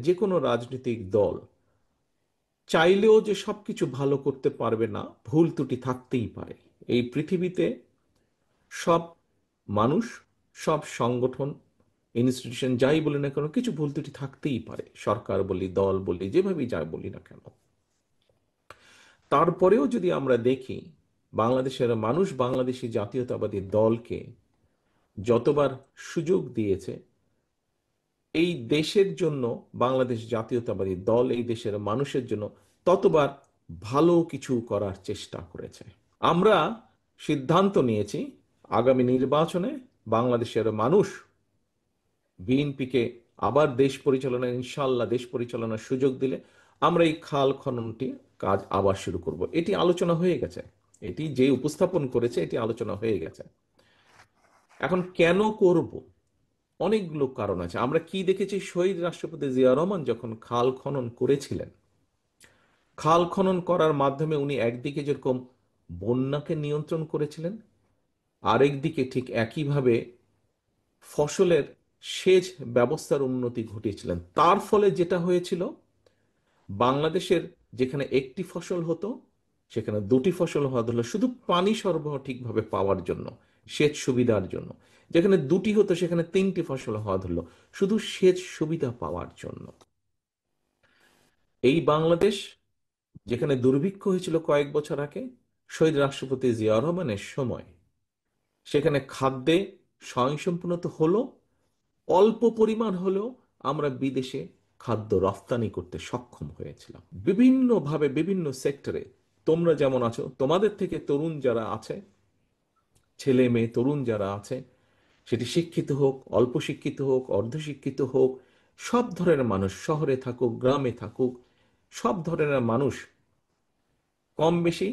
যে কোনো রাজনৈতিক দল চাইলেও যে সবকিছু ভালো করতে পারবে না, ভুল ত্রুটি থাকতেই পারে। এই পৃথিবীতে সব মানুষ, সব সংগঠন, ইনস্টিটিউশন যাই বলি না কেন, কিছু ভুল ত্রুটি থাকতেই পারে। সরকার বলি, দল বলি, যেভাবেই যা বলি না কেন, তারপরেও যদি আমরা দেখি বাংলাদেশের মানুষ বাংলাদেশি জাতীয়তাবাদী দলকে যতবার সুযোগ দিয়েছে, এই দেশের জন্য বাংলাদেশ জাতীয়তাবাদী দল এই দেশের মানুষের জন্য ততবার ভালো কিছু করার চেষ্টা করেছে। আমরা সিদ্ধান্ত নিয়েছি আগামী নির্বাচনে বাংলাদেশের মানুষ বিএনপিকে আবার দেশ পরিচালনায়, ইনশাল্লাহ দেশ পরিচালনার সুযোগ দিলে আমরা এই খাল খননটি কাজ আবার শুরু করব। এটি আলোচনা হয়ে গেছে, এটি যে উপস্থাপন করেছে এটি আলোচনা হয়ে গেছে। এখন কেন করব, অনেকগুলো কারণ আছে। আমরা কি দেখেছি, শহীদ রাষ্ট্রপতি জিয়া রহমান যখন খাল খনন করেছিলেন, খাল খনন করার মাধ্যমে উনি একদিকে যেরকম বন্যাকে নিয়ন্ত্রণ করেছিলেন, আরেকদিকে ঠিক একইভাবে ফসলের সেচ ব্যবস্থার উন্নতি ঘটিয়েছিলেন। তার ফলে যেটা হয়েছিল, বাংলাদেশের যেখানে একটি ফসল হতো সেখানে দুটি ফসল হওয়া হলো, শুধু পানি সরবরাহ ঠিকভাবে পাওয়ার জন্য, সেচ সুবিধার জন্য। যেখানে দুটি হতো সেখানে তিনটি ফসল হওয়া ধরলো, শুধু সেচ সুবিধা পাওয়ার জন্য। এই বাংলাদেশ যেখানে দুর্ভিক্ষ হয়েছিল কয়েক বছর আগে শহীদ রাষ্ট্রপতি জিয়া রহমানের সময়, সেখানে খাদ্যে স্বয়ংসম্পূর্ণতা হলো, অল্প পরিমাণ হলেও আমরা বিদেশে খাদ্য রফতানি করতে সক্ষম হয়েছিলাম বিভিন্নভাবে, বিভিন্ন সেক্টরে। তোমরা যেমন আছো, তোমাদের থেকে তরুণ যারা আছে, ছেলে মেয়ে তরুণ যারা আছে, সেটি শিক্ষিত হোক, অল্প শিক্ষিত হোক, অর্ধশিক্ষিত হোক, সব ধরনের মানুষ, শহরে থাকুক, গ্রামে থাকুক, সব ধরনের মানুষ কম বেশি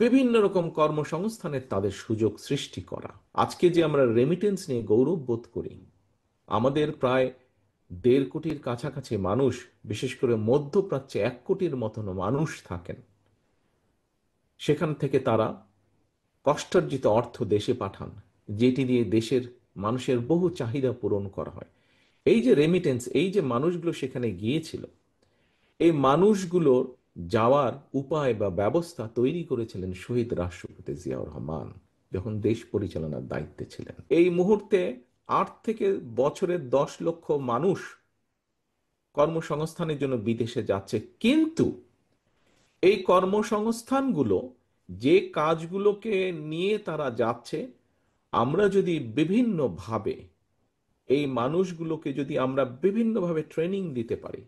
বিভিন্ন রকম কর্মসংস্থানের তাদের সুযোগ সৃষ্টি করা। আজকে যে আমরা রেমিটেন্স নিয়ে গৌরব বোধ করি, আমাদের প্রায় 1.5 কোটির কাছাকাছি মানুষ, বিশেষ করে মধ্যপ্রাচ্যে 1 কোটির মতন মানুষ থাকেন, সেখান থেকে তারা কষ্টার্জিত অর্থ দেশে পাঠান, যেটি দিয়ে দেশের মানুষের বহু চাহিদা পূরণ করা হয়। এই যে রেমিটেন্স, এই যে মানুষগুলো সেখানে গিয়েছিল, এই মানুষগুলোর যাওয়ার উপায় বা ব্যবস্থা তৈরি করেছিলেন শহীদ রাষ্ট্রপতি জিয়াউর রহমান যখন দেশ পরিচালনার দায়িত্বে ছিলেন। এই মুহূর্তে 8 থেকে বছরে 10 লক্ষ মানুষ কর্মসংস্থানের জন্য বিদেশে যাচ্ছে, কিন্তু এই কর্মসংস্থানগুলো, যে কাজগুলোকে নিয়ে তারা যাচ্ছে, আমরা যদি বিভিন্নভাবে এই মানুষগুলোকে যদি আমরা বিভিন্নভাবে ট্রেনিং দিতে পারি,